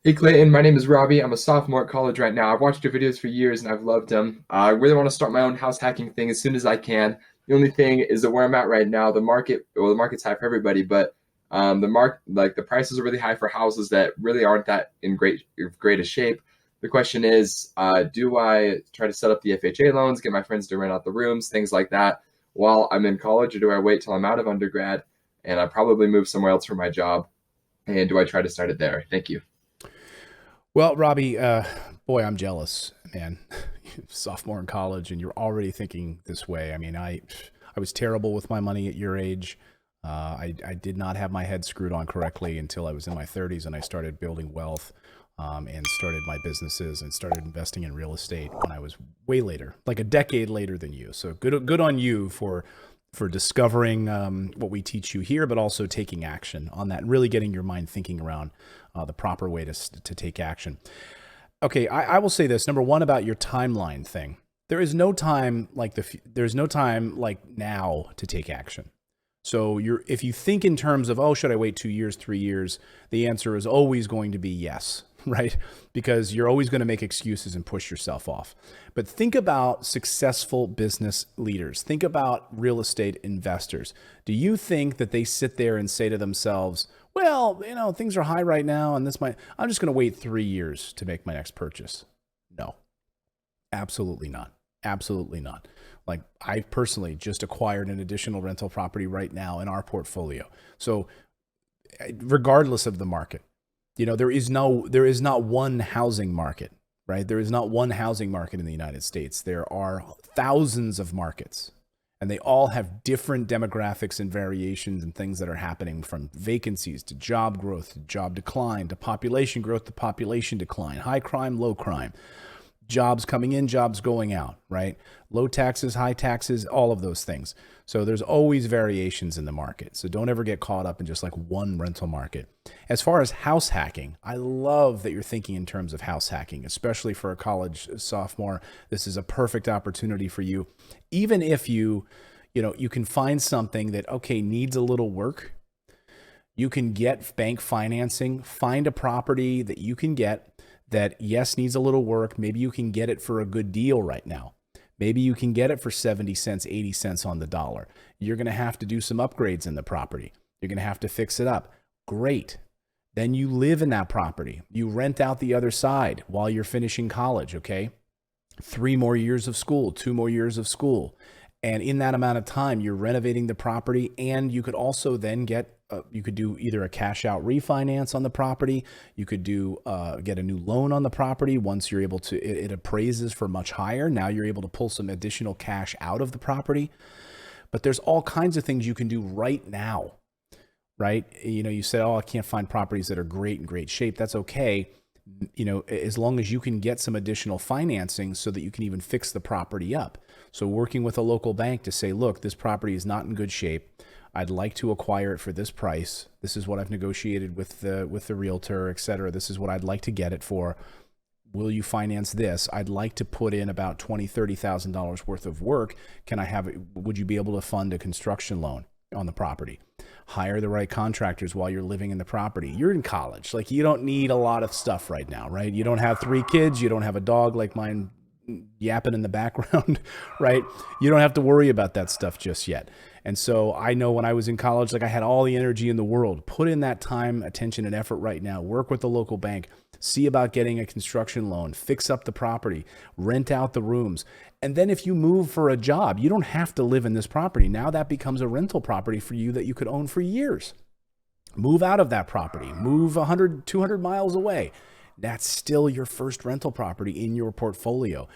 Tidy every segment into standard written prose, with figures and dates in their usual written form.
Hey Clayton, my name is Robby. I'm a sophomore at college right now. I've watched your videos for years and I've loved them. I really want to start my own house hacking thing as soon as I can. The only thing is that where I'm at right now, the market's high for everybody, but the prices are really high for houses that really aren't that in greatest shape. The question is, do I try to set up the FHA loans, get my friends to rent out the rooms, things like that, while I'm in college, or do I wait till I'm out of undergrad and I probably move somewhere else for my job? And do I try to start it there? Thank you. Well, Robbie, boy, I'm jealous, man. Sophomore in college, and you're already thinking this way. I mean, I was terrible with my money at your age. I did not have my head screwed on correctly until I was in my 30s, and I started building wealth, and started my businesses and started investing in real estate when I was way later, like a decade later than you. So good on you for discovering what we teach you here, but also taking action on that and really getting your mind thinking around the proper way to take action. Okay, I will say this. Number one, about your timeline thing. There's no time like now to take action. So if you think in terms of, oh, should I wait 2 years, 3 years? The answer is always going to be yes, right? Because you're always going to make excuses and push yourself off. But think about successful business leaders. Think about real estate investors. Do you think that they sit there and say to themselves, well, things are high right now and I'm just going to wait 3 years to make my next purchase? No, absolutely not. Absolutely not. Like, I personally just acquired an additional rental property right now in our portfolio. So regardless of the market, there is not one housing market, right? There is not one housing market in the United States. There are thousands of markets, and they all have different demographics and variations and things that are happening, from vacancies to job growth to job decline to population growth to population decline, high crime, low crime, jobs coming in, jobs going out, right? Low taxes, high taxes, all of those things. So there's always variations in the market. So don't ever get caught up in just like one rental market. As far as house hacking, I love that you're thinking in terms of house hacking, especially for a college sophomore. This is a perfect opportunity for you. Even if you can find something that, okay, needs a little work, you can get bank financing, find a property that you can get that, yes, needs a little work. Maybe you can get it for a good deal right now. Maybe you can get it for 70 cents, 80 cents on the dollar. You're going to have to do some upgrades in the property. You're going to have to fix it up. Great. Then you live in that property. You rent out the other side while you're finishing college, okay? 3 more years of school, 2 more years of school. And in that amount of time, you're renovating the property, and you could also then you could do either a cash out refinance on the property. You could get a new loan on the property. Once you're able to, it appraises for much higher. Now you're able to pull some additional cash out of the property. But there's all kinds of things you can do right now, right? You said, oh, I can't find properties that are great in great shape. That's okay. As long as you can get some additional financing so that you can even fix the property up. So working with a local bank to say, look, this property is not in good shape. I'd like to acquire it for this price. This is what I've negotiated with the realtor, et cetera. This is what I'd like to get it for. Will you finance this? I'd like to put in about $20,000-$30,000 worth of work. Would you be able to fund a construction loan on the property? Hire the right contractors while you're living in the property. You're in college. Like, you don't need a lot of stuff right now, right? You don't have 3 kids. You don't have a dog like mine yapping in the background, right? You don't have to worry about that stuff just yet. And so I know when I was in college, like, I had all the energy in the world. Put in that time, attention, and effort right now. Work with the local bank. See about getting a construction loan. Fix up the property. Rent out the rooms. And then if you move for a job, you don't have to live in this property. Now that becomes a rental property for you that you could own for years. Move out of that property. Move 100, 200 miles away. That's still your first rental property in your portfolio.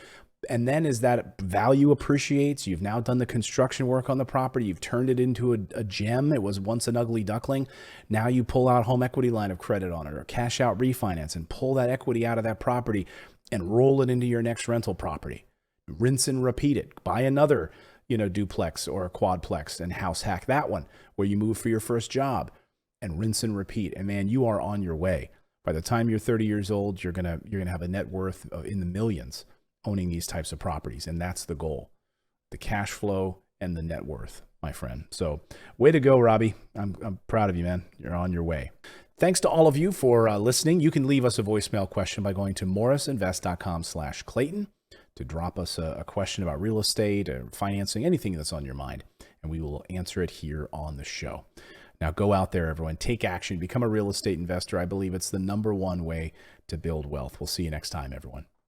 And then as that value appreciates, you've now done the construction work on the property, you've turned it into a gem. It was once an ugly duckling. Now you pull out home equity line of credit on it, or cash out refinance, and pull that equity out of that property and roll it into your next rental property. Rinse and repeat it. Buy another, duplex or a quadplex and house hack that one where you move for your first job, and rinse and repeat. And man, you are on your way. By the time you're 30 years old, you're gonna have a net worth in the millions owning these types of properties. And that's the goal, the cash flow and the net worth, my friend. So way to go, Robby. I'm proud of you, man. You're on your way. Thanks to all of you for listening. You can leave us a voicemail question by going to morrisinvest.com/Clayton to drop us a question about real estate or financing, anything that's on your mind, and we will answer it here on the show. Now go out there, everyone. Take action. Become a real estate investor. I believe it's the #1 way to build wealth. We'll see you next time, everyone.